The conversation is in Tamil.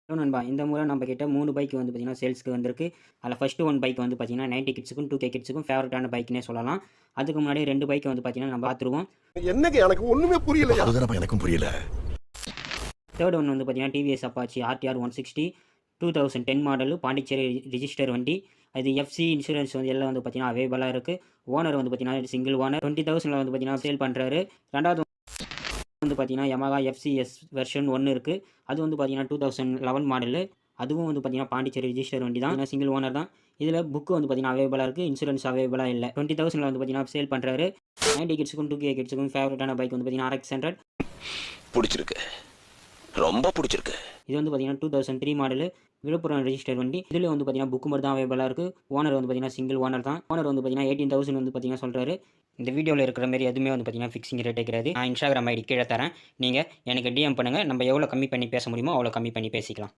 ஹலோ நண்பா, இந்த முறை நம்ம கிட்ட 3 பைக் வந்து பார்த்தீங்கன்னா, சேல்ஸ்க்கு வந்திருக்கு. அதில ஃபர்ஸ்ட்டு 1 பைக் வந்து பார்த்தீங்கன்னா, 90 கிட்ஸுக்கும், 2K கிட்ஸுக்கும் ஃபேவரட்டான பைக்னே சொல்லலாம். அதுக்கு முன்னாடி 2 பைக் வந்து பார்த்தீங்கன்னா, நம்ம பார்த்துருவோம். என்னங்க எனக்கு ஒண்ணுமே புரியலையா? அதுதானப்பா எனக்கும் புரியல. தேர்ட் ஒன் வந்து பார்த்தீங்கன்னா, TVS Apache RTR 160 2010 model Pondicherry register வண்டி. அது எஃப்சி இன்சூரன்ஸ் வந்து எல்லாம் வந்து பார்த்தீங்கன்னா, அவைலபிளா இருக்கு. ஓனர் வந்து பார்த்தீங்கன்னா, சிங்கிள் ஓனர் 20,000ல வந்து பார்த்தீங்கன்னா, சேல் பண்றாரு. 2வது வந்து பார்த்தீங்கன்னா, Yamaha FCS வெர்ஷன் 1 இருக்கு. அது வந்து பார்த்தீங்கன்னா, 2011 மாடலு. அதுவும் வந்து பார்த்தீங்கன்னா, பாண்டிச்சேரி ரிஜிஸ்டர் வண்டி தான். சிங்கிள் ஓனர் தான். இதில புக் வந்து பார்த்தீங்கன்னா, அவைலபிளா இருக்கு. இன்சூரன்ஸ் அவைலபிளா இல்ல. 20,000ல வந்து பார்த்தீங்கன்னா, சேல் பண்றாரு. 90 கிட்ஸுக்கும், 2K கிட்ஸுக்கும் ஃபேவரட்டான பைக் வந்து பார்த்தீங்கன்னா, RX 100. புடிச்சிருக்கு. ரொம்ப புடிச்சிருக்கு. இது வந்து பார்த்தீங்கன்னா, 2003 மாடலு. விழுப்புரம் ரிஜிஸ்டர் வண்டி. இதில வந்து பார்த்தீங்கன்னா, புக் மட்டும் தான் அவைலபிளா இருக்கு. ஓனர் வந்து பார்த்தீங்கன்னா, சிங்கிள் ஓனர் தான். ஓனர் வந்து பார்த்தீங்கன்னா, 18,000 வந்து பார்த்தீங்கன்னா சொல்றாரு. இந்த வீடியோல இருக்கிற மாரி எதுவுமே வந்து பார்த்தீங்கன்னா, ஃபிக்ஸிங் ரேட்டே கிடையாது. நான் Instagram ஐடி கீழ தரேன். நீங்க எனக்கு DM பண்ணுங்க. நம்ம எவ்வளோ கம்மி பண்ணி பேச முடியுமோ, அவ்வளோ கம்மி பண்ணி பேசிக்கலாம்.